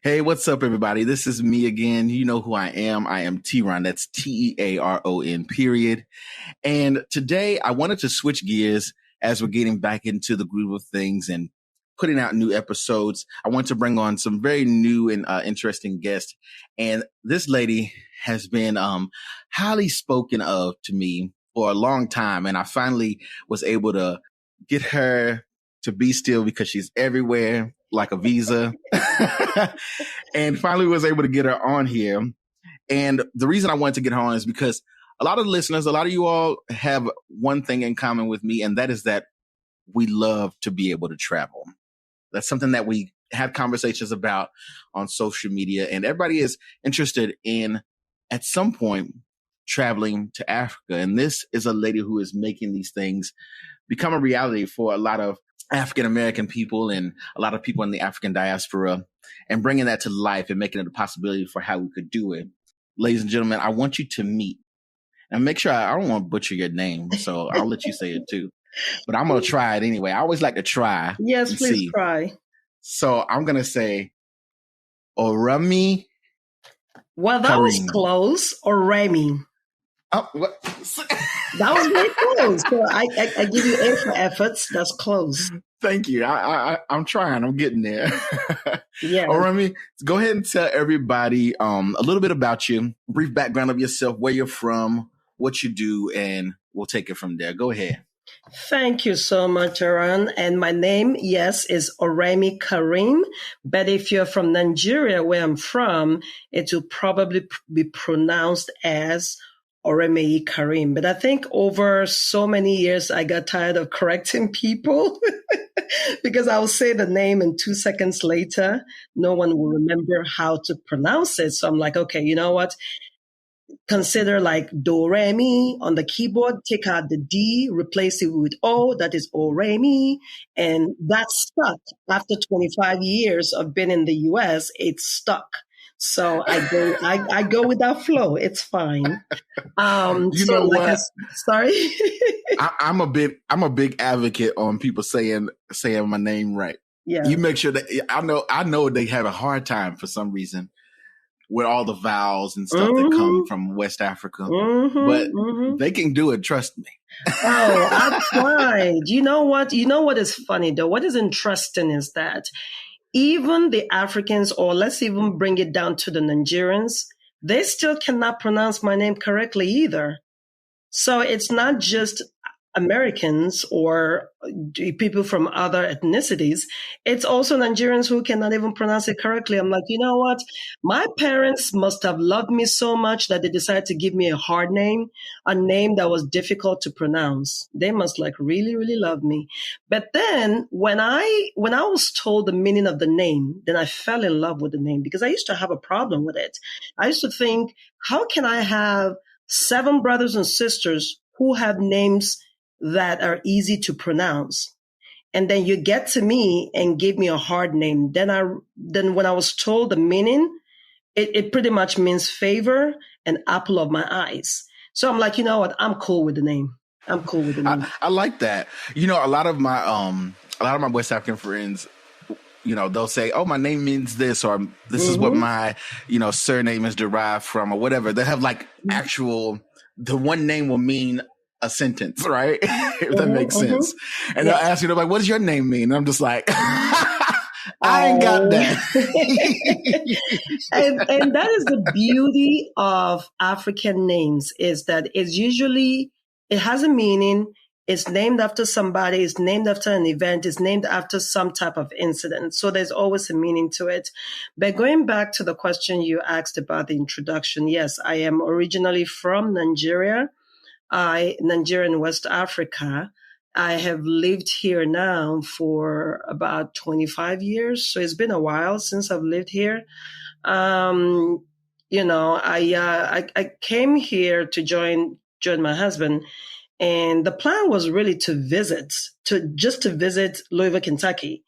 Hey, what's up, everybody? This is me again. You know who I am. I am TeaRon. That's TeaRon, period. And today I wanted to switch gears as we're getting back into the groove of things and putting out new episodes. I want to bring on some very new and interesting guests. And this lady has been highly spoken of to me for a long time. And I finally was able to get her to be still because she's everywhere like a visa. And finally was able to get her on here. And the reason I wanted to get her on is because a lot of listeners, a lot of you all have one thing in common with me, and that is that we love to be able to travel. That's something that we have conversations about on social media, and everybody is interested in, at some point, traveling to Africa. And this is a lady who is making these things become a reality for a lot of African-American people and a lot of people in the African diaspora, and bringing that to life and making it a possibility for how we could do it. Ladies and gentlemen, I want you to meet, and make sure I don't want to butcher your name, so I'll let you say it too. But I'm going to try it anyway. I always like to try. Yes, please try. So I'm going to say Oremeyi. Well, that Kareem. was close. Oremeyi. Oh, what? That was very close. So I give you A for efforts. That's close. Thank you. I'm trying. I'm getting there. Yeah. Oremeyi, go ahead and tell everybody a little bit about you, brief background of yourself, where you're from, what you do, and we'll take it from there. Go ahead. Thank you so much, Aaron. And my name, yes, is Oremeyi Kareem. But if you're from Nigeria, where I'm from, it will probably be pronounced as Oremeyi Kareem. But I think over so many years, I got tired of correcting people because I'll say the name and 2 seconds later, no one will remember how to pronounce it. So I'm like, okay, you know what? Consider like do re mi on the keyboard, take out the D, replace it with O, that is Oremeyi. And that stuck. After 25 years of being in the US, it's stuck. So I go with that flow. It's fine. You know what? Sorry. I'm a big advocate on people saying my name right. Yeah. You make sure that I know they have a hard time for some reason with all the vowels and stuff that come from West Africa, but they can do it. Trust me. Oh, I tried. You know what? You know what is funny though? What is interesting is that even the Africans, or let's even bring it down to the Nigerians, they still cannot pronounce my name correctly either. So it's not just Americans or people from other ethnicities. It's also Nigerians who cannot even pronounce it correctly. I'm like, you know what? My parents must have loved me so much that they decided to give me a hard name, a name that was difficult to pronounce. They must like really, really love me. But then when I was told the meaning of the name, then I fell in love with the name because I used to have a problem with it. I used to think, how can I have 7 brothers and sisters who have names that are easy to pronounce? And then you get to me and give me a hard name. Then when I was told the meaning, it pretty much means favor and apple of my eyes. So I'm like, you know what? I'm cool with the name. I like that. You know, a lot of my West African friends, you know, they'll say, oh, my name means this, or this is what my, surname is derived from, or whatever. They have like the one name will mean a sentence, right? If that makes sense. And they'll ask you, they're like, what does your name mean? And I'm just like, I ain't got that. and that is the beauty of African names, is that it has a meaning. It's named after somebody. It's named after an event. It's named after some type of incident. So there's always a meaning to it. But going back to the question you asked about the introduction, yes, I am originally from Nigeria. Nigeria in West Africa. I have lived here now for about 25 years. So it's been a while since I've lived here. I came here to join my husband. And the plan was really to visit Louisville, Kentucky,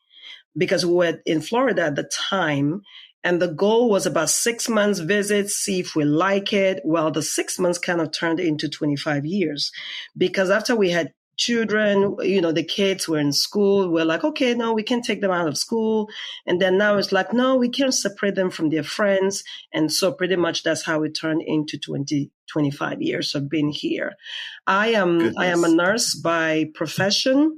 because we were in Florida at the time. And the goal was about 6 months visit, see if we like it. Well, the 6 months kind of turned into 25 years, because after we had children, the kids were in school. We're like, okay, no, we can't take them out of school. And then now it's like, no, we can't separate them from their friends. And so pretty much that's how it turned into 25 years of being here. I am a nurse by profession.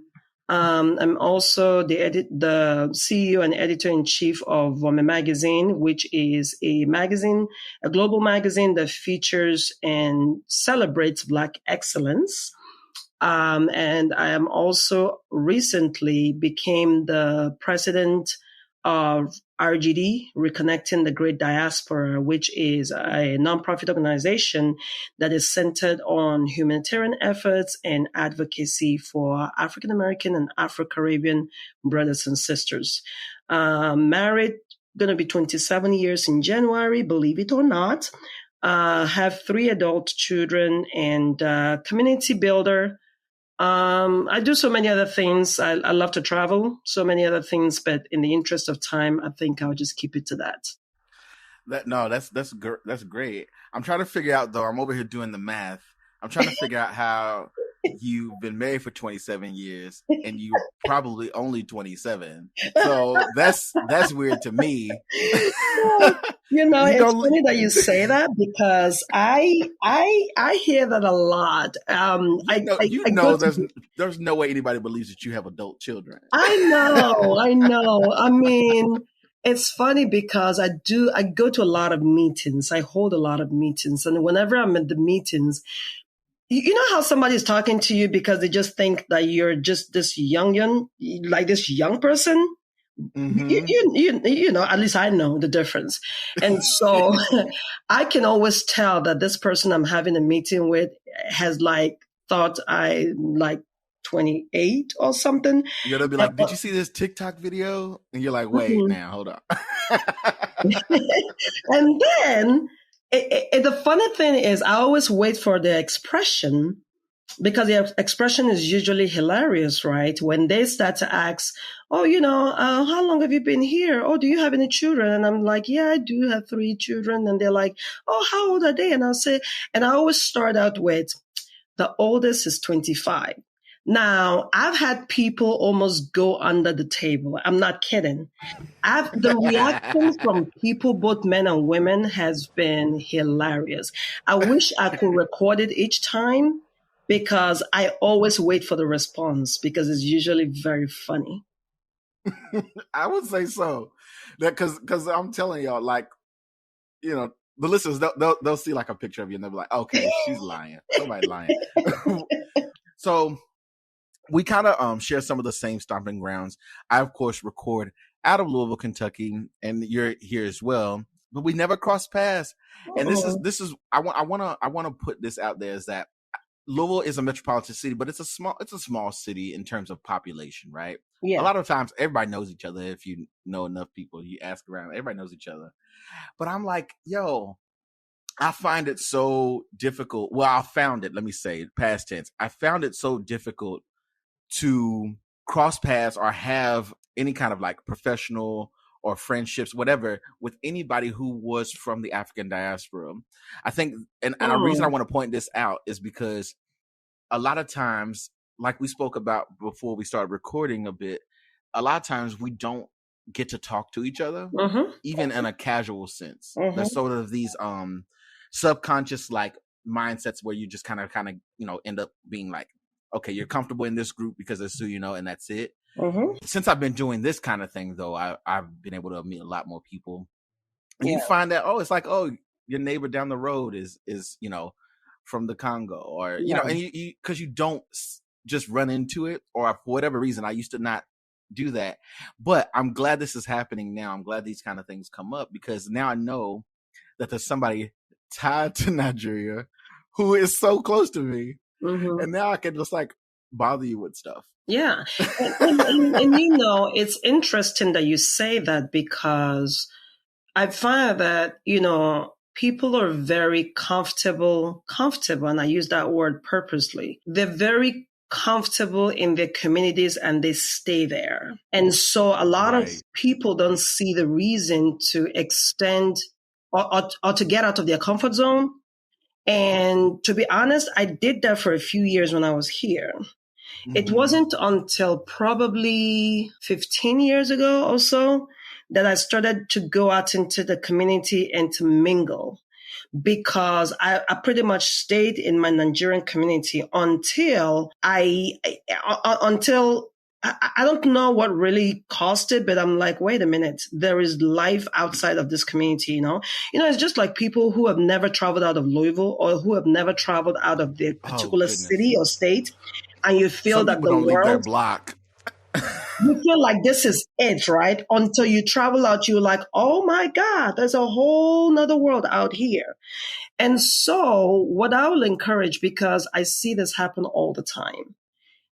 I'm also the CEO and editor-in-chief of VOME Magazine, which is a global magazine that features and celebrates Black excellence. And I am also recently became the president of RGD, Reconnecting the Great Diaspora, which is a nonprofit organization that is centered on humanitarian efforts and advocacy for African American and Afro-Caribbean brothers and sisters. Married, going to be 27 years in January, believe it or not. Have 3 adult children and community builder. I do so many other things. I love to travel, so many other things, but in the interest of time, I think I'll just keep it to that. That's great. I'm trying to figure out though. I'm over here doing the math. I'm trying to figure out how you've been married for 27 years and you're probably only 27. So that's weird to me. It's funny that you say that because I hear that a lot. There's no way anybody believes that you have adult children. I know. I mean, it's funny because I go to a lot of meetings. I hold a lot of meetings, and whenever I'm at the meetings, you know how somebody's talking to you because they just think that you're just this young, like this young person. Mm-hmm. At least I know the difference. And so I can always tell that this person I'm having a meeting with has thought I 28 or something. You're gonna be like, did you see this TikTok video? And you're like, wait, now hold on. And then the funny thing is I always wait for the expression, because the expression is usually hilarious, right? When they start to ask, oh, how long have you been here? Oh, do you have any children? And I'm like, yeah, I do have 3 children. And they're like, oh, how old are they? And I'll say, and I always start out with, the oldest is 25. Now, I've had people almost go under the table. I'm not kidding. The reaction from people, both men and women, has been hilarious. I wish I could record it each time, because I always wait for the response because it's usually very funny. I would say so. Because I'm telling y'all, the listeners, they'll see a picture of you and they'll be like, okay, she's lying. Somebody's lying. So we kind of share some of the same stomping grounds. I, of course, record out of Louisville, Kentucky, and you're here as well. But we never cross paths. And this is I want to put this out there, is that Louisville is a metropolitan city, but it's a small city in terms of population, right? Yeah. A lot of times everybody knows each other. If you know enough people, you ask around, everybody knows each other. But I'm like, I find it so difficult. Well, I found it, let me say, past tense. I found it so difficult to cross paths or have any kind of professional or friendships, whatever, with anybody who was from the African diaspora. I think, and the reason I want to point this out is because a lot of times, like we spoke about before we started recording a bit, a lot of times we don't get to talk to each other, even in a casual sense. There's sort of these subconscious mindsets where you just kind of end up being okay, you're comfortable in this group because it's who you know, and that's it. Since I've been doing this kind of thing, though, I've been able to meet a lot more people, and you find that your neighbor down the road is from the Congo, or and you because you don't just run into it, or for whatever reason, I used to not do that. But I'm glad this is happening now. I'm glad these kind of things come up, because now I know that there's somebody tied to Nigeria who is so close to me, and now I can just bother you with stuff. Yeah. And it's interesting that you say that, because I find that, people are very comfortable, and I use that word purposely. They're very comfortable in their communities and they stay there. And so a lot of people don't see the reason to extend or to get out of their comfort zone. And to be honest, I did that for a few years when I was here. It wasn't until probably 15 years ago or so that I started to go out into the community and to mingle, because I pretty much stayed in my Nigerian community until I don't know what really caused it, but I'm like, wait a minute, there is life outside of this community, it's just like people who have never traveled out of Louisville or who have never traveled out of their particular city or state. And you feel Some that people the don't leave their world, block. you feel like this is it, right? Until you travel out, you're like, oh my God, there's a whole nother world out here. And so what I will encourage, because I see this happen all the time,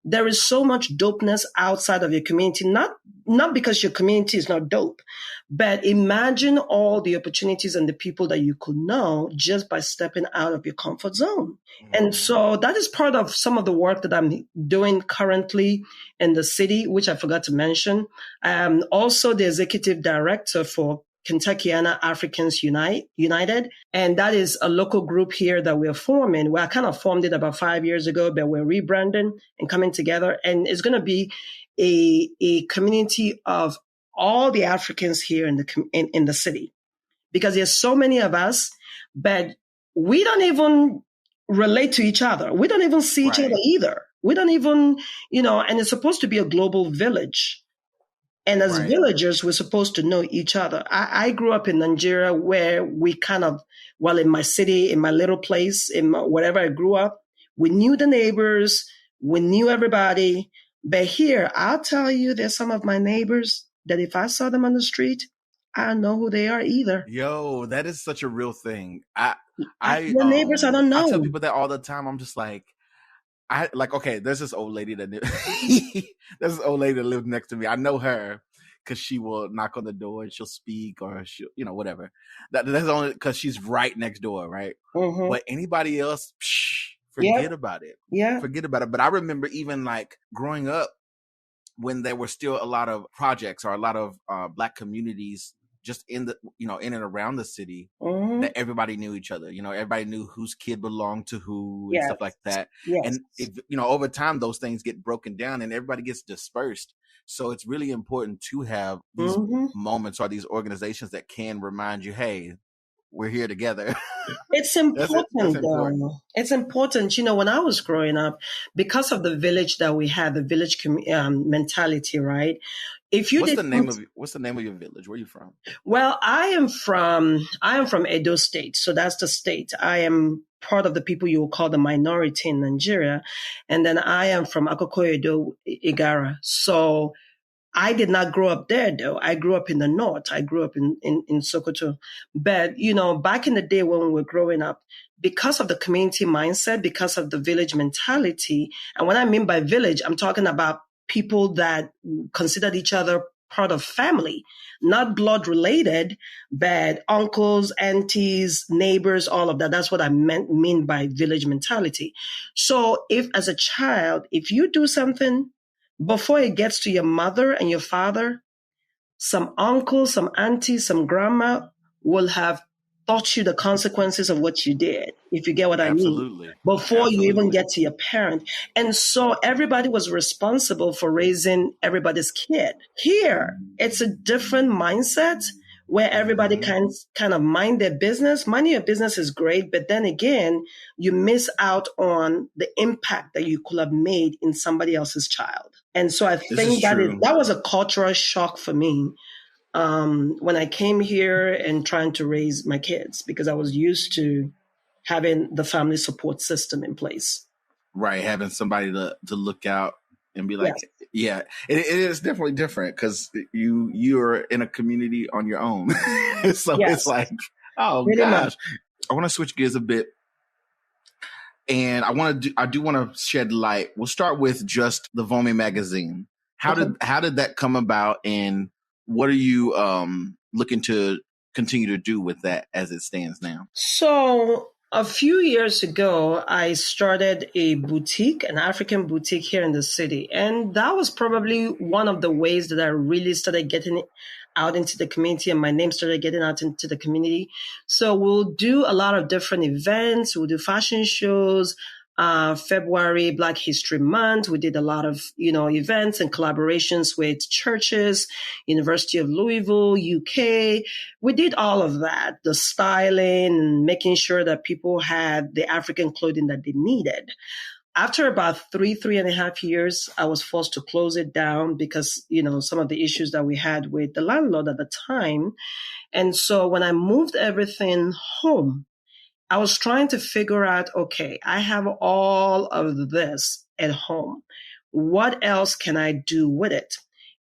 there is so much dopeness outside of your community, not because your community is not dope, but imagine all the opportunities and the people that you could know just by stepping out of your comfort zone. And so that is part of some of the work that I'm doing currently in the city, which I forgot to mention. I'm also the executive director for Kentuckiana Africans United. And that is a local group here that we're forming. Well, I kind of formed it about 5 years ago, but we're rebranding and coming together. And it's going to be a community of all the Africans here in the city, because there's so many of us, but we don't even relate to each other. We don't even see each other either. We don't even, and it's supposed to be a global village. And as villagers, we're supposed to know each other. I grew up in Nigeria, where we kind of, in my city, in my little place, wherever I grew up, we knew the neighbors, we knew everybody. But here, I'll tell you, there's some of my neighbors that if I saw them on the street, I don't know who they are either. Yo, that is such a real thing. Your neighbors, I don't know. I tell people that all the time. I'm just like, okay, there's this old lady that lived next to me. I know her because she will knock on the door and she'll speak, or she'll, whatever. That's only because she's right next door, right? But anybody else, forget about it. Yeah, forget about it. But I remember even like growing up, when there were still a lot of projects or a lot of Black communities just in and around the city, that everybody knew each other. Everybody knew whose kid belonged to who and stuff like that. And over time, those things get broken down and everybody gets dispersed. So it's really important to have these moments or these organizations that can remind you, hey, we're here together. It's important, though. It's important. When I was growing up, because of the village that we had, the village mentality, right? What's the name of your village? Where are you from? Well, I am from Edo State. So that's the state. I am part of the people you will call the minority in Nigeria. And then I am from Akoko Edo Igara. So I did not grow up there, though. I grew up in the north. I grew up in Sokoto. But, back in the day when we were growing up, because of the community mindset, because of the village mentality, and when I mean by village, I'm talking about people that considered each other part of family, not blood related, but uncles, aunties, neighbors, all of that. That's what I mean by village mentality. So if as a child, if you do something, before it gets to your mother and your father, some uncle, some auntie, some grandma will have taught you the consequences of what you did, if you get what I mean, before you even get to your parent. And so everybody was responsible for raising everybody's kid. Here, it's a different mindset where everybody kind of mind their business. Minding your business is great, but then again, you miss out on the impact that you could have made in somebody else's child. And so I think that was a cultural shock for me when I came here and trying to raise my kids, because I was used to having the family support system in place. Right, having somebody to look out and be like, it is definitely different because you're in a community on your own. So it's like, oh really gosh. Much. I want to switch gears a bit. And I do want to shed light. We'll start with just the VOME Magazine. How did that come about, and what are you looking to continue to do with that as it stands now? So a few years ago, I started a boutique, an African boutique here in the city. And that was probably one of the ways that I really started getting out into the community, and my name started getting out into the community. So we'll do a lot of different events. We'll do fashion shows. February, Black History Month. We did a lot of, events and collaborations with churches, University of Louisville, UK. We did all of that, the styling and making sure that people had the African clothing that they needed. After about 3.5 years, I was forced to close it down because, some of the issues that we had with the landlord at the time. And so when I moved everything home, I was trying to figure out, okay, I have all of this at home. What else can I do with it?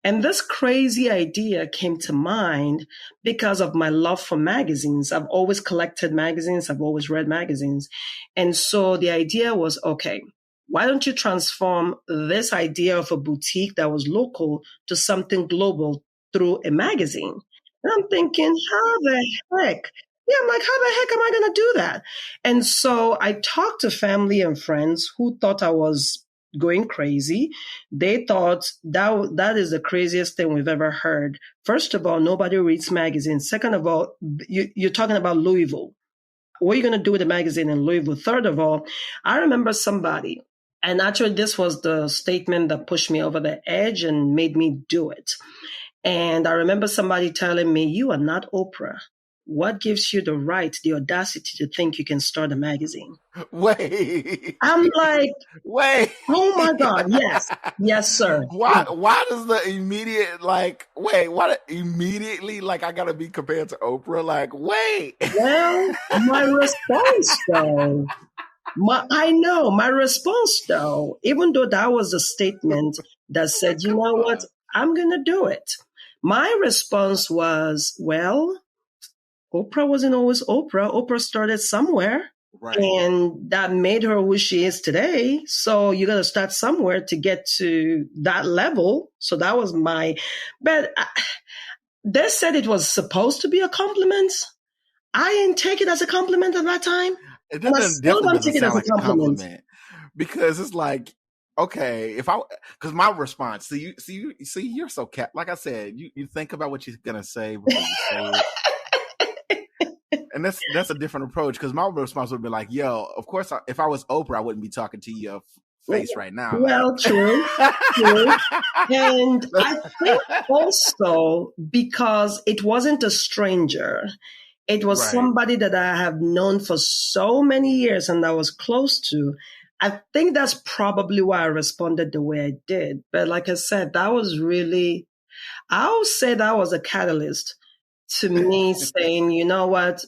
And this crazy idea came to mind because of my love for magazines. I've always collected magazines. I've always read magazines. And so the idea was, okay, why don't you transform this idea of a boutique that was local to something global through a magazine? And I'm thinking, how the heck? Yeah, I'm like, how the heck am I going to do that? And so I talked to family and friends who thought I was going crazy. They thought that is the craziest thing we've ever heard. First of all, nobody reads magazines. Second of all, you're talking about Louisville. What are you going to do with a magazine in Louisville? Third of all, I remember somebody, and actually this was the statement that pushed me over the edge and made me do it. And I remember somebody telling me, you are not Oprah. What gives you the right, the audacity to think you can start a magazine? Wait. I'm like, wait. Oh my God. Yes. Yes, sir. Why does the immediate, immediately, I got to be compared to Oprah? Wait. Well, my response though, my response though, even though that was a statement that said, you know what, I'm going to do it. My response was, well, Oprah wasn't always Oprah. Oprah started somewhere. Right. And that made her who she is today. So you got to start somewhere to get to that level. So that was but they said it was supposed to be a compliment. I didn't take it as a compliment at that time. It doesn't take it as a compliment. Because it's like, okay, because my response, you're so like I said, you think about what you're going to say before you say it. And that's a different approach, because my response would be like, yo, of course, if I was Oprah, I wouldn't be talking to your face right now. Well, true. And I think also because it wasn't a stranger. It was somebody that I have known for so many years and I was close to. I think that's probably why I responded the way I did. But like I said, I would say that was a catalyst to me saying, you know what?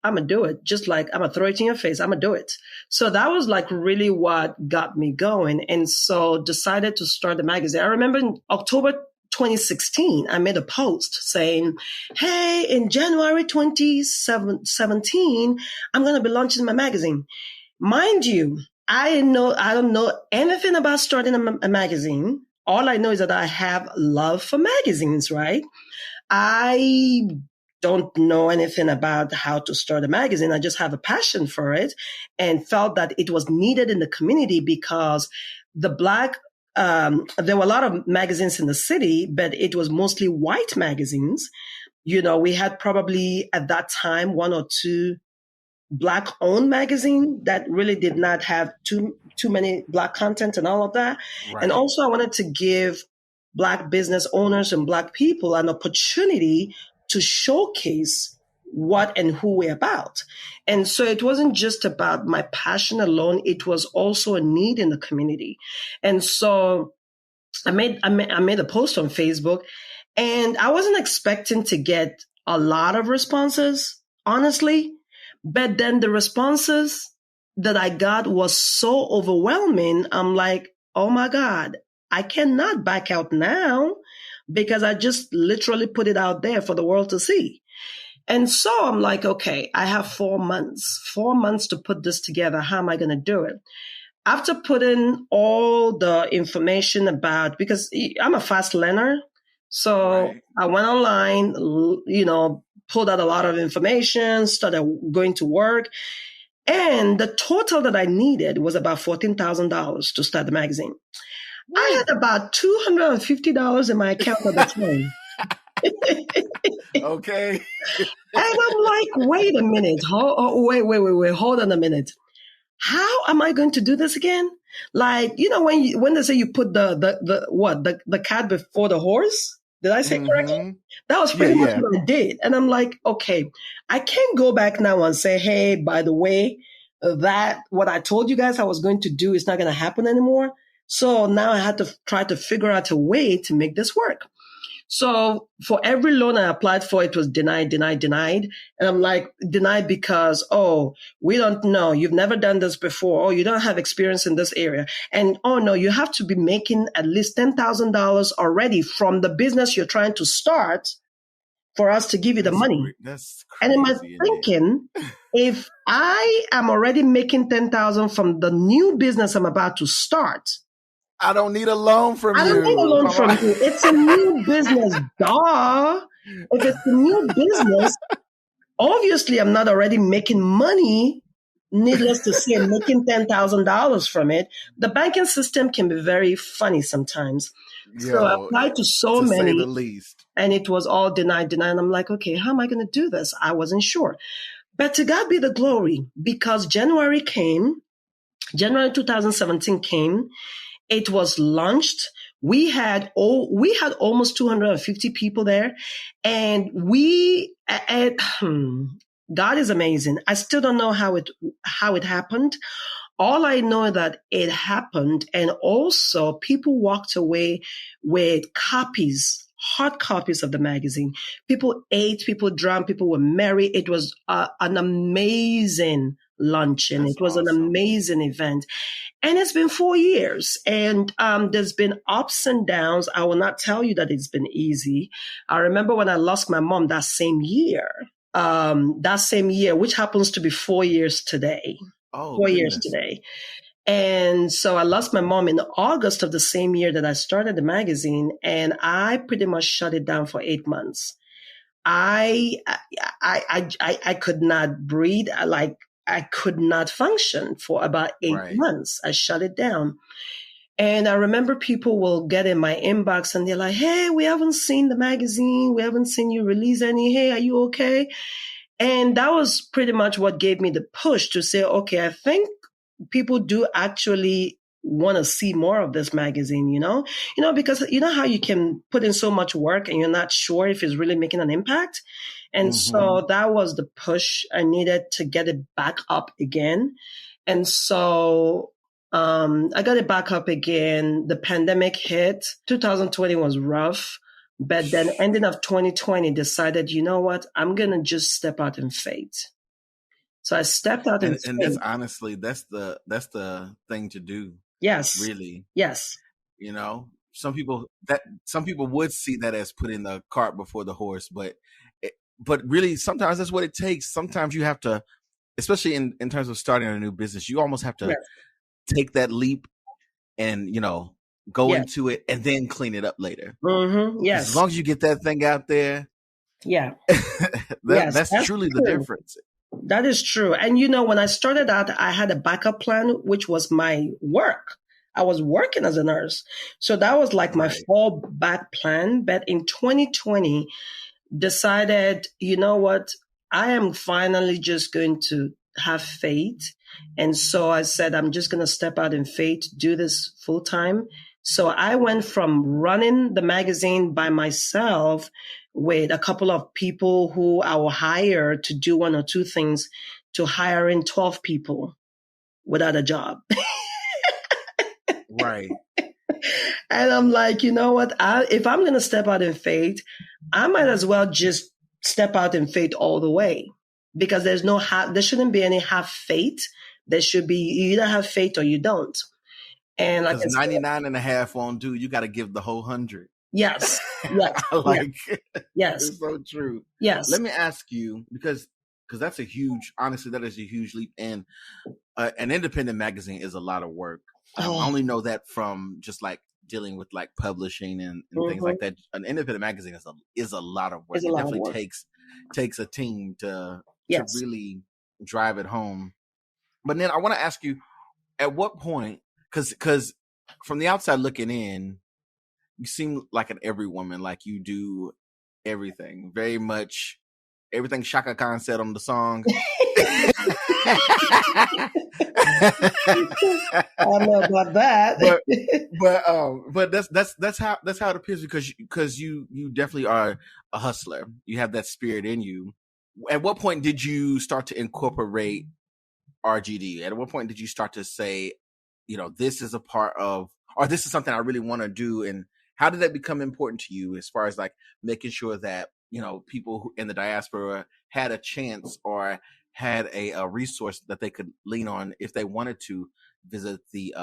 I'm going to do it. Just like I'm going to throw it in your face. I'm going to do it. So that was really what got me going. And so decided to start the magazine. I remember in October 2016, I made a post saying, hey, in January 2017, I'm going to be launching my magazine. Mind you, I don't know anything about starting a magazine. All I know is that I have love for magazines, right? I don't know anything about how to start a magazine. I just have a passion for it and felt that it was needed in the community because there were a lot of magazines in the city, but it was mostly white magazines. We had probably at that time one or two Black-owned magazine that really did not have too many Black content and all of that. Right. And also I wanted to give Black business owners and Black people an opportunity to showcase what and who we're about. And so it wasn't just about my passion alone. It was also a need in the community. And so I made a post on Facebook, and I wasn't expecting to get a lot of responses, honestly. But then the responses that I got was so overwhelming. I'm like, oh my God, I cannot back out now because I just literally put it out there for the world to see. And so I'm like, okay, I have 4 months to put this together. How am I going to do it? After putting all the information because I'm a fast learner. So I went online, pulled out a lot of information, started going to work. And the total that I needed was about $14,000 to start the magazine. I had about $250 in my account at the time. Okay. And I'm like, wait a minute. Wait. Hold on a minute. how am I going to do this again? Like, when they say you put the cart before the horse, did I say correctly? That was pretty much what I did. And I'm like, okay, I can't go back now and say, hey, by the way, that what I told you guys I was going to do is not going to happen anymore. So now I had to try to figure out a way to make this work. So for every loan I applied for, it was denied, denied, denied. And I'm like, denied because, oh, we don't know. You've never done this before. Oh, you don't have experience in this area. And oh no, you have to be making at least $10,000 already from the business you're trying to start for us to give you the money. That's crazy. And in my thinking, if I am already making 10,000 from the new business I'm about to start, I don't need a loan from you. I don't need a loan from you. It's a new business, duh. If it's a new business, obviously I'm not already making money. Needless to say, I'm making $10,000 from it. The banking system can be very funny sometimes. So I applied to so many, say the least. And it was all denied, denied. And I'm like, okay, how am I going to do this? I wasn't sure. But to God be the glory, because January 2017 came. It was launched. We had almost 250 people there, and God is amazing. I still don't know how it happened. All I know that it happened, and also people walked away with hard copies of the magazine. People ate, people drank, people were merry. It was an amazing luncheon. It was awesome. An amazing event. And it's been 4 years, and there's been ups and downs. I will not tell you that it's been easy. I remember when I lost my mom that same year, which happens to be 4 years today. Oh, 4 years today. And so I lost my mom in August of the same year that I started the magazine, and I pretty much shut it down for 8 months. I could not breathe. I could not function for about 8 months. I shut it down. And I remember people will get in my inbox and they're like, hey, we haven't seen the magazine. We haven't seen you release any. Hey, are you okay? And that was pretty much what gave me the push to say, okay, I think people do actually want to see more of this magazine, because you know how you can put in so much work and you're not sure if it's really making an impact. And so that was the push I needed to get it back up again. And so I got it back up again. The pandemic hit. 2020 was rough. But then ending of 2020 decided, you know what? I'm going to just step out in faith. So I stepped out in faith. And that's honestly, that's the thing to do. Yes. Really. Yes. Some people would see that as putting the cart before the horse, but really sometimes that's what it takes. Sometimes you have to, especially in terms of starting a new business, you almost have to take that leap and, go into it and then clean it up later. Mm-hmm. Yes. As long as you get that thing out there. Yeah. That's truly the difference. That is true. And, when I started out, I had a backup plan, which was my work. I was working as a nurse. So that was like my fallback plan. But in 2020, decided, you know what, I am finally just going to have faith. And so I said, I'm just going to step out in faith, do this full time. So I went from running the magazine by myself with a couple of people who I will hire to do one or two things to hiring 12 people without a job. Right. And I'm like, you know what? If I'm going to step out in faith, I might as well just step out in faith all the way, because there shouldn't be any half faith. There should be, you either have faith or you don't. And like 99 and a half won't do. You got to give the whole 100. Yes. Yes. Yes. It's so true. Yes. Let me ask you, because that is a huge leap. And an independent magazine is a lot of work. I only know that from just like dealing with like publishing and things like that. An independent magazine is a lot of work. It definitely takes a team to really drive it home. But then I want to ask you, at what point, because from the outside looking in, you seem like an every woman, like you do everything very much everything Shaka Khan said on the song. I don't know about that. but that's how it appears, because you definitely are a hustler. You have that spirit in you. At what point did you start to incorporate RGD? At what point did you start to say, this is a part of, or this is something I really want to do? And how did that become important to you, as far as like making sure that, people who in the diaspora had a chance or had a resource that they could lean on if they wanted to visit the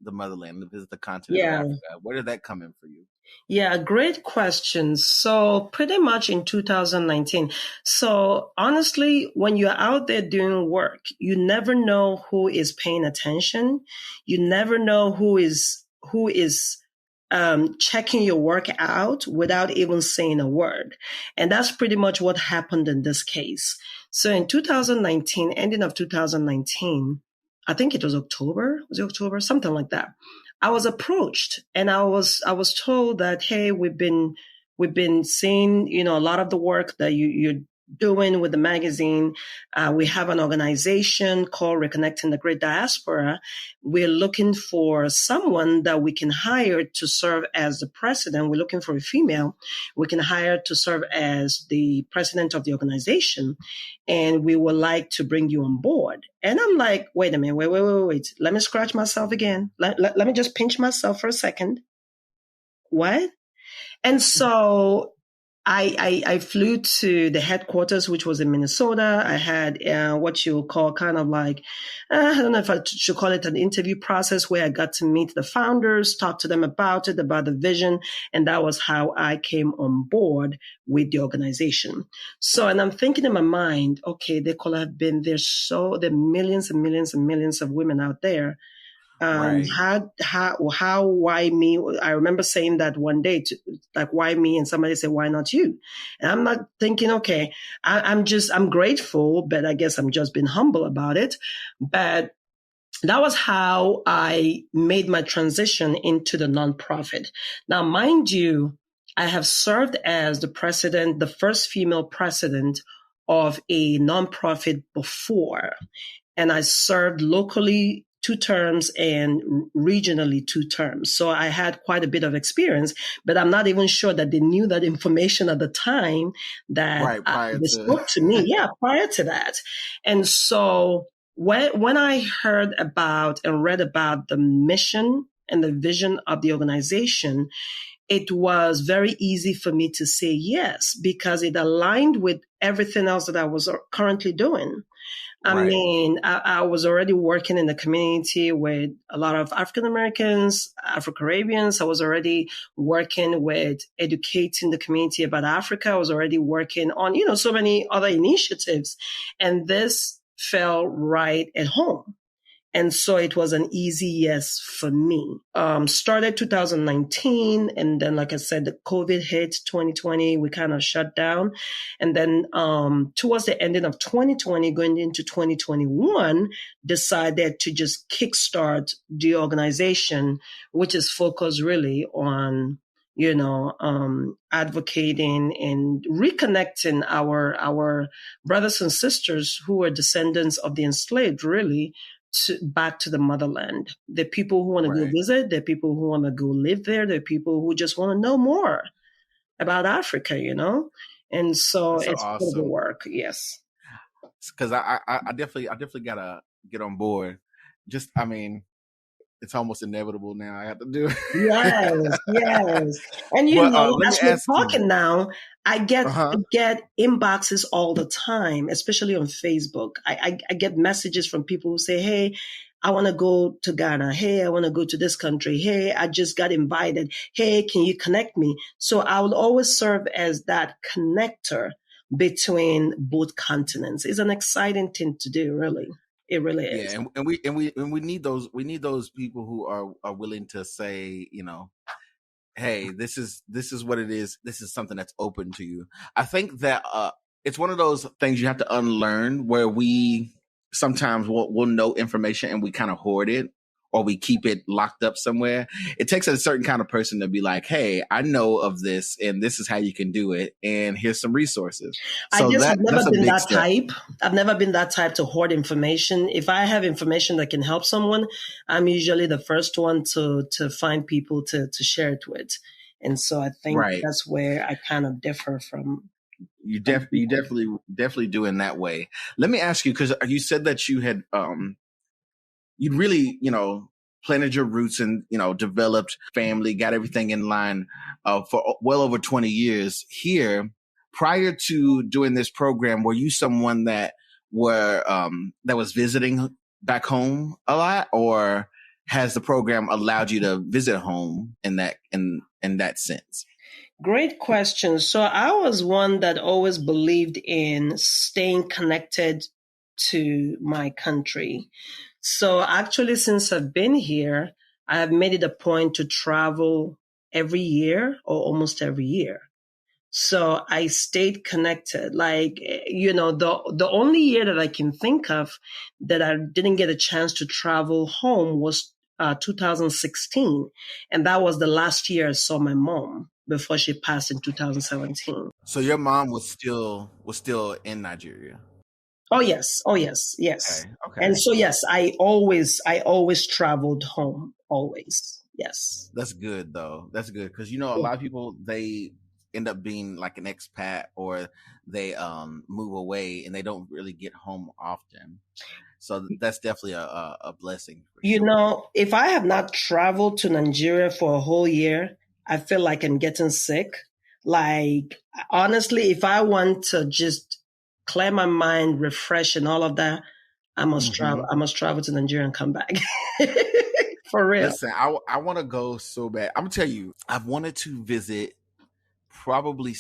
motherland, visit the continent of Africa? Where did that come in for you? Yeah, great question. So pretty much in 2019. So honestly, when you're out there doing work, you never know who is paying attention. You never know who is checking your work out without even saying a word. And that's pretty much what happened in this case. So in 2019, ending of 2019, I think it was October. Was it October? Something like that. I was approached and I was told that, hey, we've been seeing, a lot of the work that you're doing with the magazine. We have an organization called Reconnecting the Great Diaspora. We're looking for someone that we can hire to serve as the president. We're looking for a female we can hire to serve as the president of the organization. And we would like to bring you on board. And I'm like, wait a minute, wait. Let me scratch myself again. Let me just pinch myself for a second. What? And so I flew to the headquarters, which was in Minnesota. I had what you call kind of like, I don't know if I should call it an interview process, where I got to meet the founders, talk to them about it, about the vision. And that was how I came on board with the organization. So, and I'm thinking in my mind, okay, there could have been, there are millions and millions and millions of women out there. Right. How, why me? I remember saying that one day, like, why me? And somebody said, why not you? And I'm not thinking, okay, I'm grateful, but I guess I'm just being humble about it. But that was how I made my transition into the nonprofit. Now, mind you, I have served as the first female president of a nonprofit before, and I served locally 2 terms and regionally 2 terms. So I had quite a bit of experience, but I'm not even sure that they knew that information at the time that they spoke to me. Yeah, prior to that. And so when I heard about and read about the mission and the vision of the organization, it was very easy for me to say yes, because it aligned with everything else that I was currently doing. I mean, I was already working in the community with a lot of African Americans, Afro-Caribbeans. I was already working with educating the community about Africa. I was already working on, so many other initiatives. And this fell right at home. And so it was an easy yes for me. Started 2019. And then, like I said, the COVID hit 2020. We kind of shut down. And then towards the ending of 2020, going into 2021, decided to just kickstart the organization, which is focused really on advocating and reconnecting our brothers and sisters who are descendants of the enslaved, really, back to the motherland. The people who want to go visit, the people who want to go live there, the people who just want to know more about Africa, And so it's awesome. Good work. Yes. Because I definitely gotta get on board. It's almost inevitable now. I have to do it. Yes. And as we're talking now, I get inboxes all the time, especially on Facebook. I get messages from people who say, hey, I want to go to Ghana. Hey, I want to go to this country. Hey, I just got invited. Hey, can you connect me? So I will always serve as that connector between both continents. It's an exciting thing to do, really. It really is. Yeah, and we need those people who are willing to say, hey, this is what it is. This is something that's open to you. I think that it's one of those things you have to unlearn, where we sometimes we'll know information and we kind of hoard it, or we keep it locked up somewhere. It takes a certain kind of person to be like, hey, I know of this and this is how you can do it. And here's some resources. I So just have never that's a been big that step. type. I've never been that type to hoard information. If I have information that can help someone, I'm usually the first one to find people to share it with. And so I think Right. that's where I kind of differ from. You definitely do in that way. Let me ask you, because you said that you had you'd really, planted your roots and, developed family, got everything in line for well over 20 years here. Prior to doing this program, were you someone that was visiting back home a lot, or has the program allowed you to visit home in that sense? Great question. So I was one that always believed in staying connected to my country. So actually, since I've been here, I have made it a point to travel every year or almost every year. So I stayed connected. Like, the only year that I can think of that I didn't get a chance to travel home was 2016. And that was the last year I saw my mom before she passed in 2017. So your mom was still in Nigeria. Oh yes. Okay. And so yes, I always traveled home. Always. Yes. That's good though. That's good because a lot of people, they end up being like an expat, or they move away and they don't really get home often. So that's definitely a blessing. If I have not traveled to Nigeria for a whole year, I feel like I'm getting sick. Like, honestly, if I want to just clear my mind, refresh and all of that, I must travel. I must travel to Nigeria and come back. For real. Listen, I want to go so bad. I'm gonna tell you, I've wanted to visit probably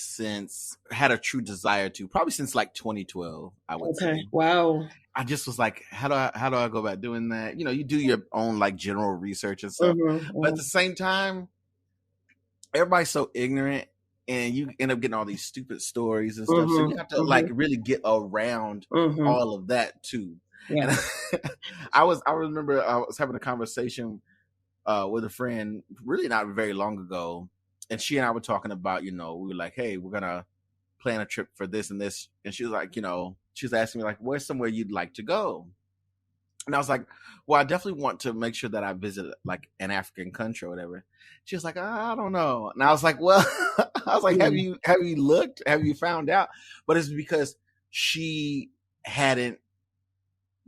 had a true desire to, probably since like 2012, I would say. Wow. I just was like, how do I go about doing that? You do your own like general research and stuff. But at the same time, everybody's so ignorant and you end up getting all these stupid stories and stuff. So you have to like really get around all of that too. Yeah. And I remember I was having a conversation with a friend really not very long ago. And she and I were talking about, we were like, hey, we're going to plan a trip for this and this. And she was like, she was asking me like, where's somewhere you'd like to go? And I was like, well, I definitely want to make sure that I visit like an African country or whatever. She was like, I don't know. And I was like, well, have you looked? Have you found out? But it's because she hadn't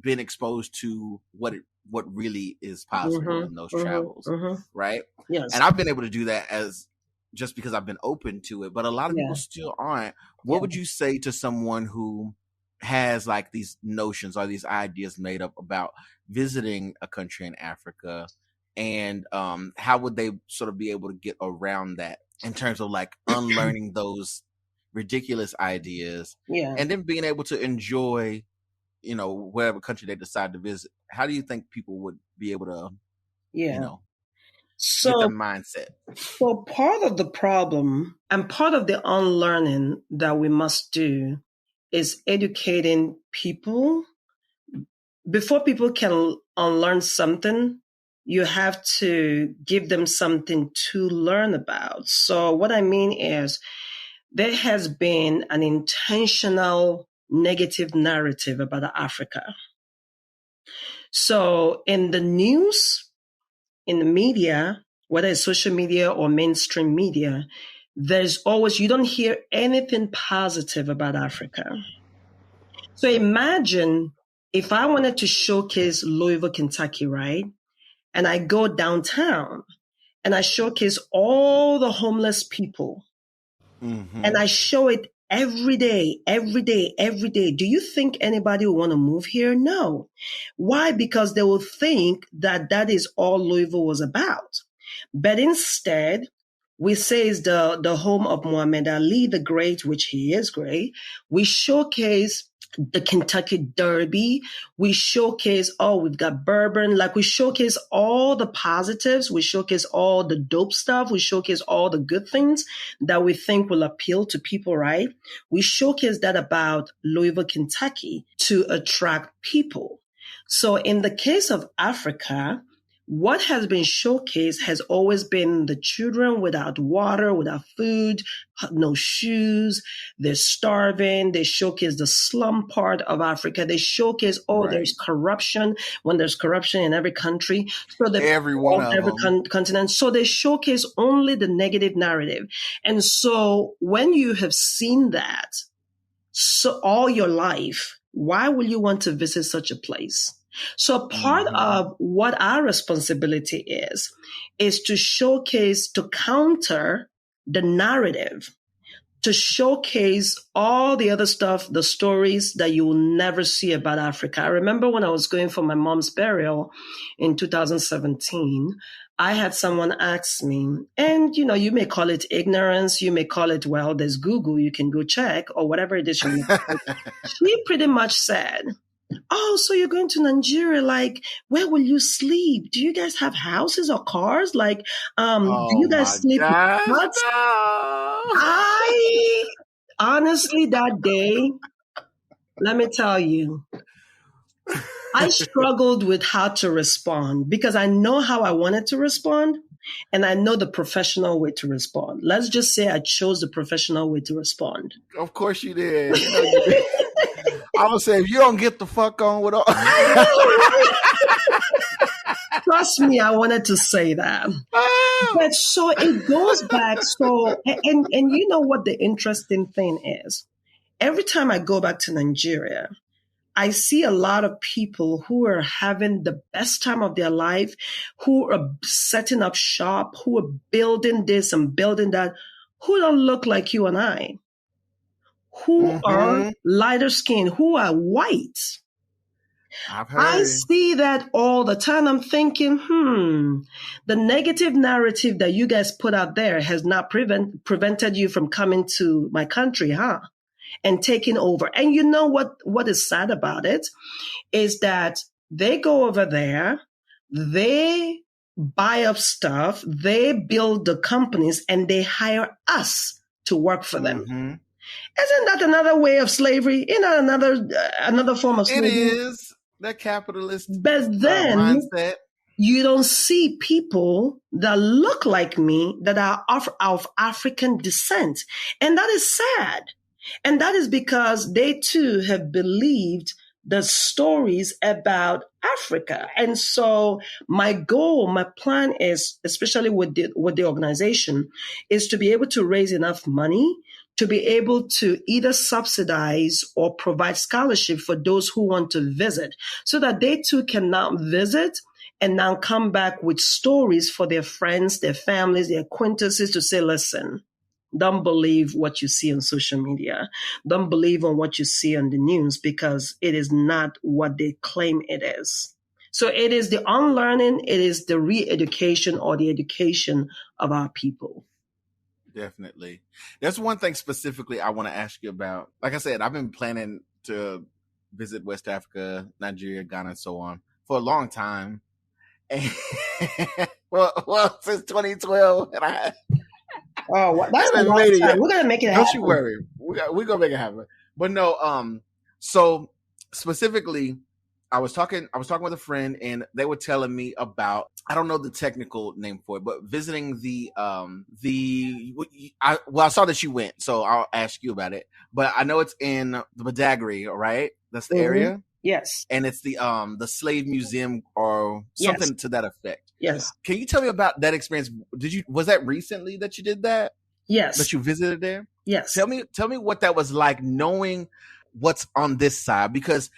been exposed to what really is possible in those travels. Right. Yes. And I've been able to do that just because I've been open to it, but a lot of people still aren't. What would you say to someone who has like these notions or these ideas made up about visiting a country in Africa, and how would they sort of be able to get around that in terms of like unlearning those ridiculous ideas and then being able to enjoy, whatever country they decide to visit? How do you think people would be able to, get the mindset? So part of the problem and part of the unlearning that we must do is educating people. Before people can unlearn something, you have to give them something to learn about. So what I mean is there has been an intentional negative narrative about Africa. So in the news, in the media, whether it's social media or mainstream media, you don't hear anything positive about Africa. So imagine if I wanted to showcase Louisville, Kentucky, right? And I go downtown and I showcase all the homeless people. And I show it every day. Do you think anybody will want to move here? No. Why? Because they will think that is all Louisville was about. But instead, we say it's the home of Muhammad Ali, the great, which he is great. We showcase the Kentucky Derby. We showcase, we've got bourbon. Like, we showcase all the positives. We showcase all the dope stuff. We showcase all the good things that we think will appeal to people, right? We showcase that about Louisville, Kentucky to attract people. So in the case of Africa, what has been showcased has always been the children without water, without food, no shoes. They're starving. They showcase the slum part of Africa. They showcase, there's corruption when there's corruption in every country. So every one of every them. continent. So they showcase only the negative narrative. And so when you have seen that so all your life, why will you want to visit such a place? So part of what our responsibility is to showcase, to counter the narrative, to showcase all the other stuff, the stories that you will never see about Africa. I remember when I was going for my mom's burial in 2017, I had someone ask me, and you may call it ignorance, you may call it, well, there's Google, you can go check, or whatever it is. She pretty much said, oh, so you're going to Nigeria, like, where will you sleep? Do you guys have houses or cars? Like, do you guys sleep? No. I honestly, that day, let me tell you, I struggled with how to respond because I know how I wanted to respond and I know the professional way to respond. Let's just say I chose the professional way to respond. Of course you did. I would say, if you don't get the fuck on with all. Trust me, I wanted to say that. But so it goes back. So, and you know what the interesting thing is? Every time I go back to Nigeria, I see a lot of people who are having the best time of their life, who are setting up shop, who are building this and building that, who don't look like you and I, who are lighter skinned, who are white. I see that all the time. I'm thinking, the negative narrative that you guys put out there has not prevented you from coming to my country, huh? And taking over. And you know what is sad about it is that they go over there, they buy up stuff, they build the companies, and they hire us to work for them. Isn't that another way of slavery? Isn't that another form of slavery? It is. That capitalist but then mindset. You don't see people that look like me that are of African descent. And that is sad. And that is because they too have believed the stories about Africa. And so my goal, my plan is, especially with the organization, is to be able to raise enough money to be able to either subsidize or provide scholarship for those who want to visit so that they too can now visit and now come back with stories for their friends, their families, their acquaintances to say, listen, don't believe what you see on social media. Don't believe on what you see on the news because it is not what they claim it is. So it is the unlearning, it is the re-education or the education of our people. Definitely. There's one thing specifically I want to ask you about. Like I said, I've been planning to visit West Africa, Nigeria, Ghana, and so on for a long time. And well, since 2012, and that's a long time. We're gonna make it happen. Don't you worry, we're gonna make it happen. But no, so specifically, I was talking with a friend, and they were telling me about, I don't know the technical name for it, but visiting I saw that you went, so I'll ask you about it. But I know it's in the Badagry, right? That's the area. Yes. And it's the slave museum or something to that effect. Yes. Can you tell me about that experience? Was that recently that you did that? Yes. That you visited there? Yes. Tell me what that was like, knowing what's on this side, because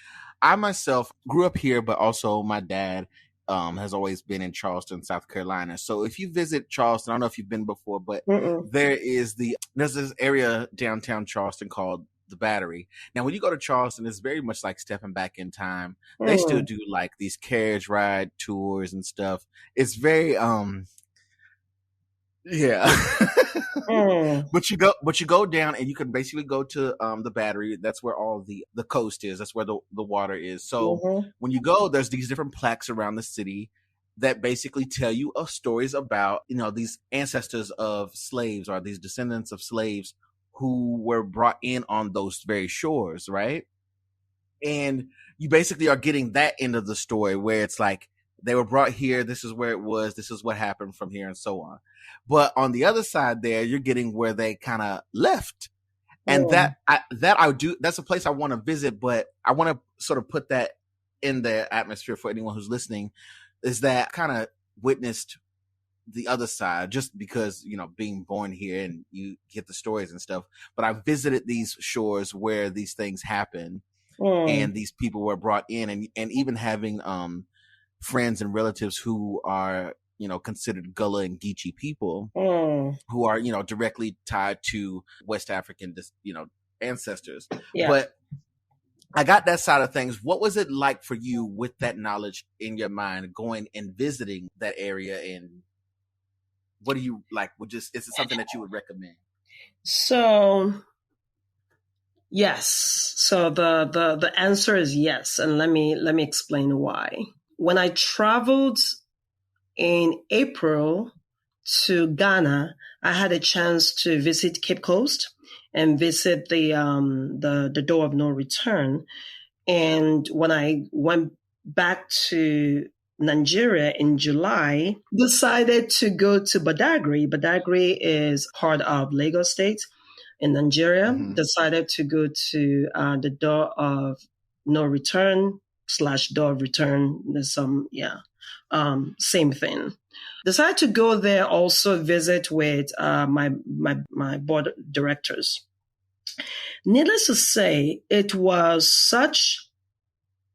I myself grew up here, but also my dad has always been in Charleston, South Carolina. So if you visit Charleston, I don't know if you've been before, but there's this area downtown Charleston called the Battery. Now, when you go to Charleston, it's very much like stepping back in time. They still do like these carriage ride tours and stuff. It's very But you go down and you can basically go to the Battery. That's where all the coast is. That's where the water is. So when you go, there's these different plaques around the city that basically tell you stories about, these ancestors of slaves or these descendants of slaves who were brought in on those very shores, right? And you basically are getting that end of the story where it's like, They were brought here. This is where it was. This is what happened from here and so on. But on the other side there, you're getting where they kind of left. And that's a place I want to visit, but I want to sort of put that in the atmosphere for anyone who's listening, is that kind of witnessed the other side just because, being born here and you get the stories and stuff. But I visited these shores where these things happen and these people were brought in, and even having friends and relatives who are, considered Gullah and Geechee people who are, directly tied to West African, ancestors. Yeah. But I got that side of things. What was it like for you with that knowledge in your mind, going and visiting that area? And what do you like? Is it something that you would recommend? So, yes. So the answer is yes. And let me explain why. When I traveled in April to Ghana, I had a chance to visit Cape Coast and visit the Door of No Return. And when I went back to Nigeria in July, decided to go to Badagry. Badagry is part of Lagos State in Nigeria. Decided to go to the Door of No Return / Door of Return. There's some, same thing. Decided to go there, also visit with my board of directors. Needless to say, it was such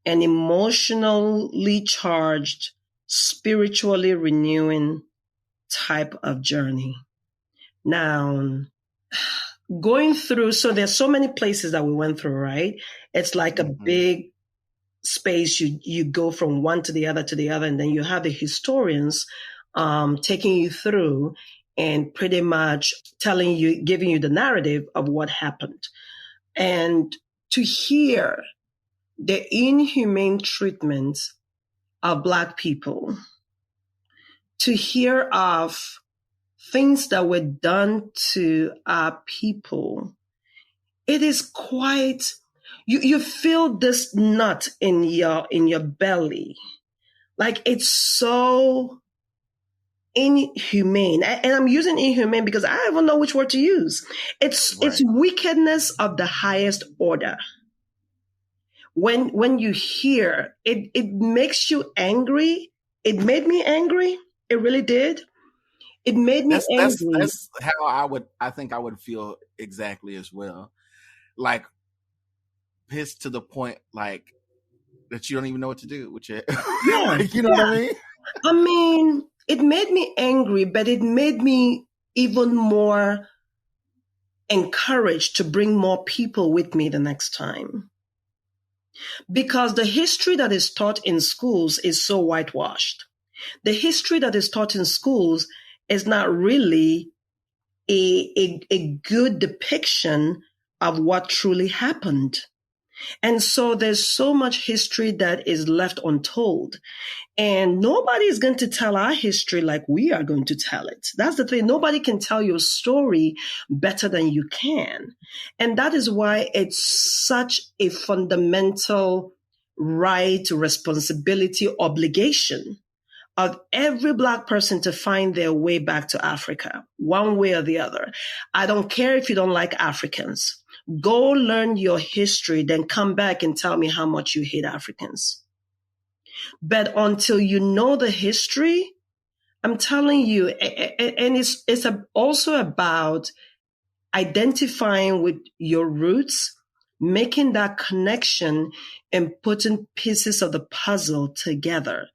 an emotionally charged, spiritually renewing type of journey. Now, going through, so there's so many places that we went through, right? It's like a big space. You go from one to the other, and then you have the historians taking you through and pretty much giving you the narrative of what happened. And to hear the inhumane treatment of Black people, to hear of things that were done to our people, it is quite, you feel this knot in your belly. Like, it's so inhumane. And I'm using inhumane because I don't know which word to use. It's wickedness of the highest order. When you hear it, it makes you angry. It made me angry. It really did. It made me angry. That's how I think I would feel exactly as well. Like, pissed to the point, like, that you don't even know what to do with it. You know what I mean? I mean, it made me angry, but it made me even more encouraged to bring more people with me the next time. Because the history that is taught in schools is so whitewashed. The history that is taught in schools is not really a good depiction of what truly happened. And so there's so much history that is left untold. And nobody is going to tell our history like we are going to tell it. That's the thing. Nobody can tell your story better than you can. And that is why it's such a fundamental right, responsibility, obligation of every Black person to find their way back to Africa, one way or the other. I don't care if you don't like Africans. Go learn your history, then come back and tell me how much you hate Africans. But until you know the history, I'm telling you, and it's also about identifying with your roots, making that connection, and putting pieces of the puzzle together.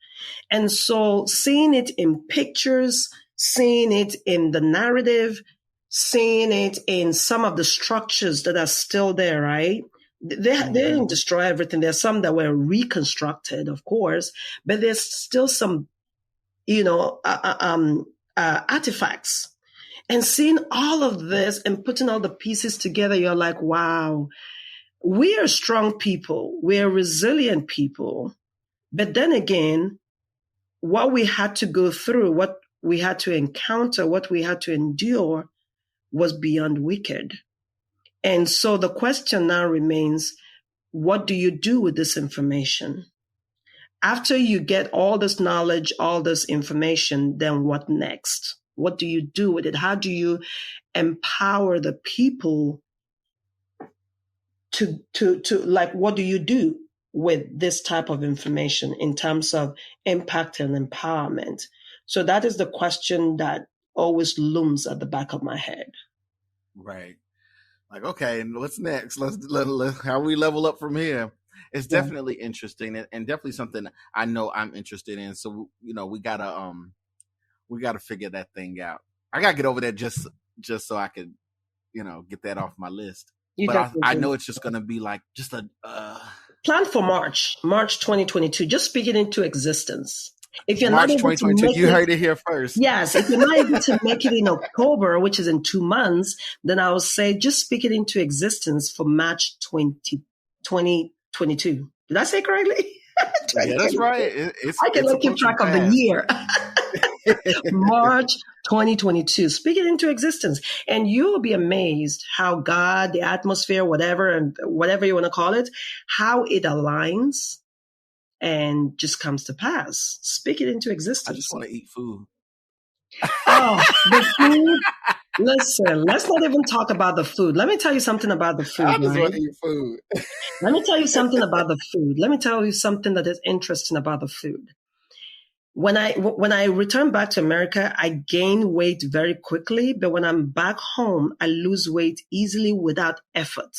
And so seeing it in pictures, seeing it in the narrative, seeing it in some of the structures that are still there, right? They didn't destroy everything. There's some that were reconstructed, of course, but there's still some, artifacts. And seeing all of this and putting all the pieces together, you're like, wow, we are strong people. We're resilient people. But then again, what we had to go through, what we had to encounter, what we had to endure was beyond wicked. And so the question now remains, what do you do with this information? After you get all this knowledge, all this information, then what next? What do you do with it? How do you empower the people to like, what do you do with this type of information in terms of impact and empowerment? So that is the question that always looms at the back of my head. Right. Like, okay, and what's next? Let's how we level up from here. It's definitely interesting and definitely something I know I'm interested in. So, we gotta figure that thing out. I gotta get over there just so I could, get that off my list. But I know it's just gonna be like just a plan for March 2022. Just speak it into existence. If you're March not able 2022, you heard it here first. Yes, if you're not able to make it in October, which is in 2 months, then I would say just speak it into existence for March 2022. Did I say correctly? Yeah, that's right. I cannot keep track of the year. March 2022. Speak it into existence. And you'll be amazed how God, the atmosphere, whatever you want to call it, how it aligns and just comes to pass. Speak it into existence. I just want to eat food. Oh, the food. Listen, let's not even talk about the food. Let me tell you something about the food. I just want to eat food. Let me tell you something about the food. Let me tell you something that is interesting about the food. When I return back to America, I gain weight very quickly, but when I'm back home, I lose weight easily without effort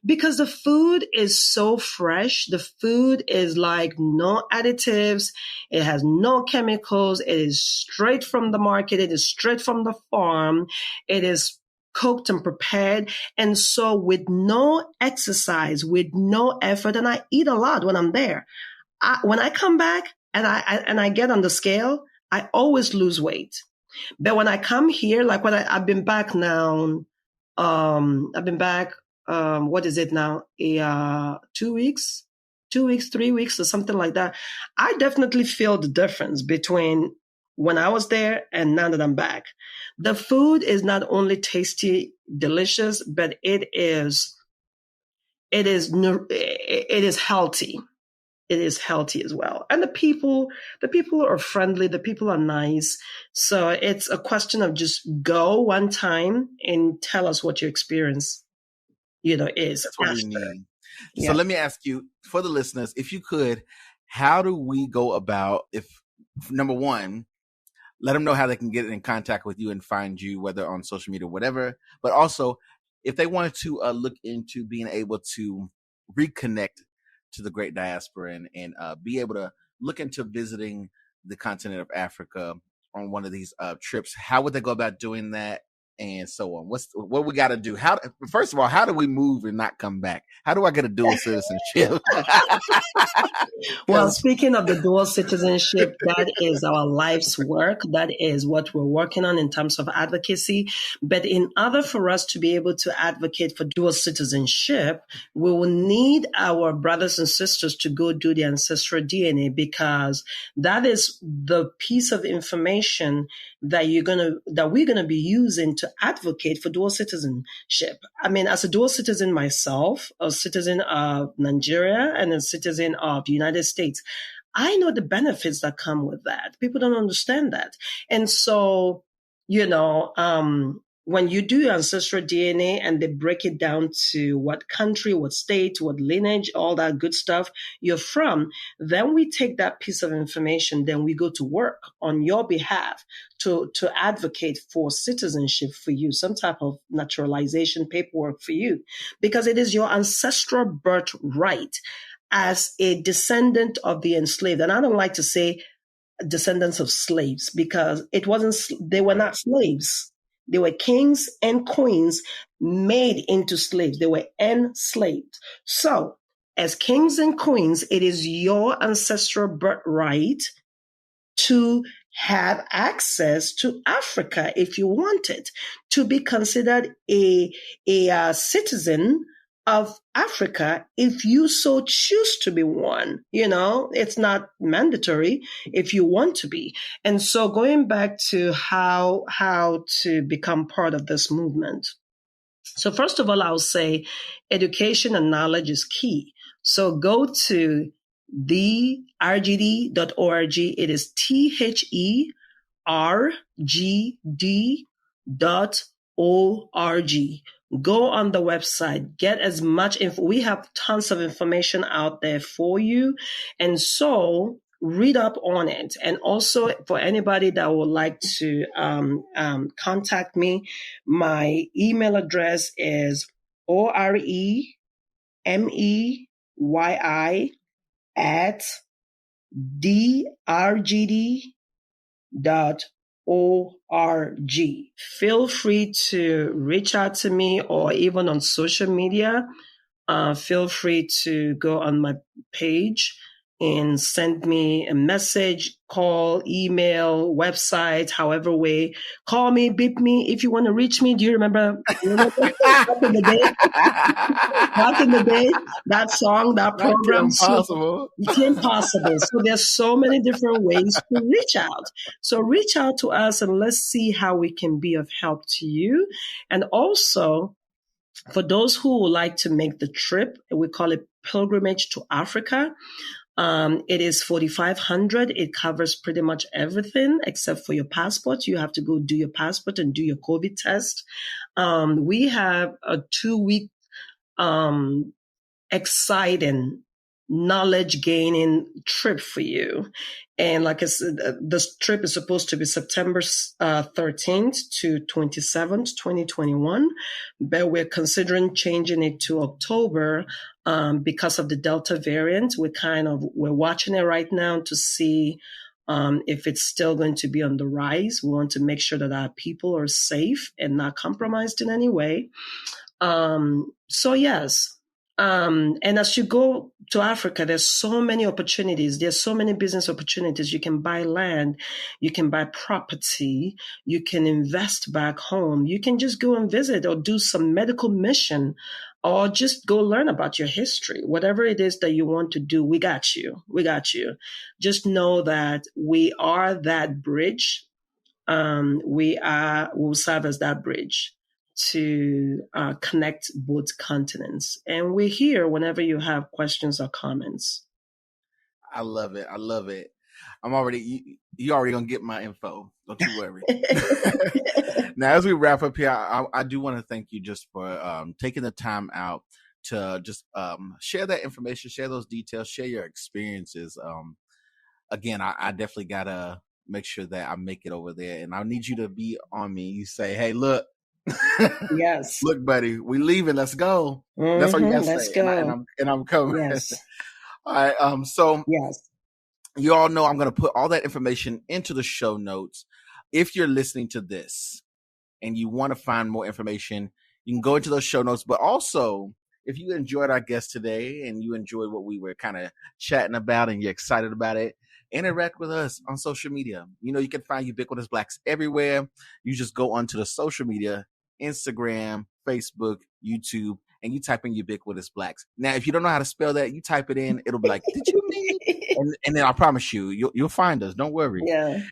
because the food is so fresh. The food is like no additives. It has no chemicals. It is straight from the market. It is straight from the farm. It is cooked and prepared. And so with no exercise, with no effort, and I eat a lot when I'm there. When I come back, and I get on the scale, I always lose weight. But when I come here, like when I've been back now, what is it now? 2 weeks, 3 weeks or something like that. I definitely feel the difference between when I was there and now that I'm back. The food is not only tasty, delicious, but it is healthy. It is healthy as well. And the people are friendly. The people are nice. So it's a question of just go one time and tell us what your experience, is. That's what we need. Yeah. So let me ask you, for the listeners, if you could, how do we go about, if number one, let them know how they can get in contact with you and find you, whether on social media or whatever, but also if they wanted to look into being able to reconnect to the great diaspora and be able to look into visiting the continent of Africa on one of these trips, how would they go about doing that and so on? What we got to do? First of all, how do we move and not come back? How do I get a dual citizenship? Well, speaking of the dual citizenship, that is our life's work. That is what we're working on in terms of advocacy. But in order for us to be able to advocate for dual citizenship, we will need our brothers and sisters to go do the ancestral DNA, because that is the piece of information that we're going to be using to advocate for dual citizenship. I mean, as a dual citizen myself, a citizen of Nigeria and a citizen of the United States, I know the benefits that come with that. People don't understand that. And so, when you do your ancestral DNA and they break it down to what country, what state, what lineage, all that good stuff you're from, then we take that piece of information, then we go to work on your behalf to advocate for citizenship for you, some type of naturalization paperwork for you, because it is your ancestral birthright as a descendant of the enslaved. And I don't like to say descendants of slaves, because they were not slaves. They were kings and queens made into slaves. They were enslaved. So as kings and queens, it is your ancestral birthright to have access to Africa if you want it, to be considered a citizen of Africa if you so choose to be one. It's not mandatory if you want to be. And so going back to how to become part of this movement. So first of all, I'll say education and knowledge is key. So go to thergd.org. It is THERGD.org. Go on the website, get as much info. We have tons of information out there for you. And so read up on it. And also for anybody that would like to contact me, my email address is oremeyI@drgd.org. Feel free to reach out to me, or even on social media. Feel free to go on my page and send me a message, call, email, website, however way. Call me, beep me if you want to reach me. Do you remember back in the day? Back in the day, that song, that program. It's impossible. So there's so many different ways to reach out. So reach out to us and let's see how we can be of help to you. And also, for those who would like to make the trip, we call it Pilgrimage to Africa. It is $4,500. It covers pretty much everything except for your passport. You have to go do your passport and do your COVID test. We have a 2-week exciting knowledge gaining trip for you. And like I said, this trip is supposed to be September 13th to 27th, 2021, but we're considering changing it to October because of the Delta variant. We're watching it right now to see if it's still going to be on the rise. We want to make sure that our people are safe and not compromised in any way. So yes. And as you go to Africa, there's so many opportunities. There's so many business opportunities. You can buy land, you can buy property, you can invest back home. You can just go and visit or do some medical mission, or just go learn about your history. Whatever it is that you want to do, we got you. We got you. Just know that we are that bridge. We'll serve as that bridge to connect both continents. And we're here whenever you have questions or comments. I love it. I love it. I'm already, you already gonna get my info. Don't you worry. Now, as we wrap up here, I do want to thank you just for taking the time out to just share that information, share those details, share your experiences. Again, I definitely gotta make sure that I make it over there, and I need you to be on me. You say, hey, look, yes, look, buddy, we leaving. Let's go. Mm-hmm. That's all you gotta Let's say. Go. And I'm coming. Yes. All right. So yes, you all know I'm going to put all that information into the show notes. If you're listening to this and you want to find more information, you can go into those show notes. But also, if you enjoyed our guest today and you enjoyed what we were kind of chatting about and you're excited about it, interact with us on social media. You know, you can find Ubiquitous Blacks everywhere. You just go onto the social media, Instagram, Facebook, YouTube, and you type in Ubiquitous Blacks. Now, if you don't know how to spell that, you type it in. It'll be like, did you mean? And then I promise you'll find us. Don't worry. Yeah.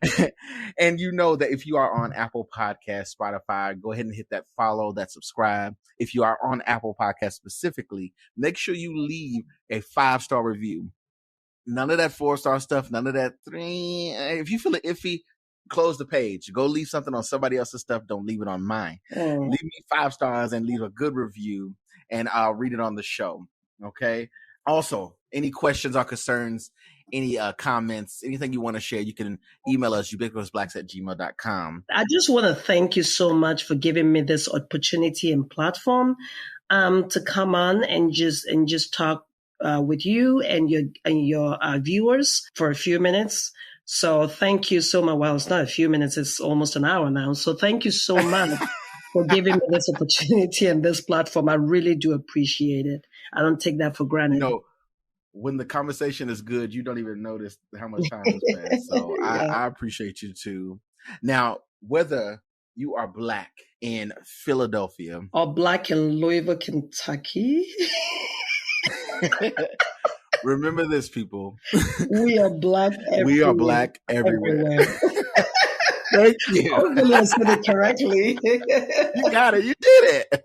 And you know that if you are on Apple Podcasts, Spotify, go ahead and hit that follow, that subscribe. If you are on Apple Podcasts specifically, make sure you leave a 5-star review. None of that 4-star stuff. None of that 3. If you feel it iffy, close the page. Go leave something on somebody else's stuff. Don't leave it on mine. Leave me 5 stars and leave a good review, and I'll read it on the show. Okay. Also, any questions or concerns, any comments, anything you want to share, you can email us, ubiquitousblacks@gmail.com. I just want to thank you so much for giving me this opportunity and platform to come on and just talk with you and your viewers for a few minutes. So thank you so much. Well, it's not a few minutes, it's almost an hour now. So thank you so much for giving me this opportunity and this platform. I really do appreciate it. I don't take that for granted. You know, when the conversation is good, you don't even notice how much time has passed. So yeah. I appreciate you too. Now, whether you are Black in Philadelphia or Black in Louisville, Kentucky, remember this, people. We are Black everywhere. We are Black everywhere. Thank you. Hopefully I said it correctly. You got it. You did it.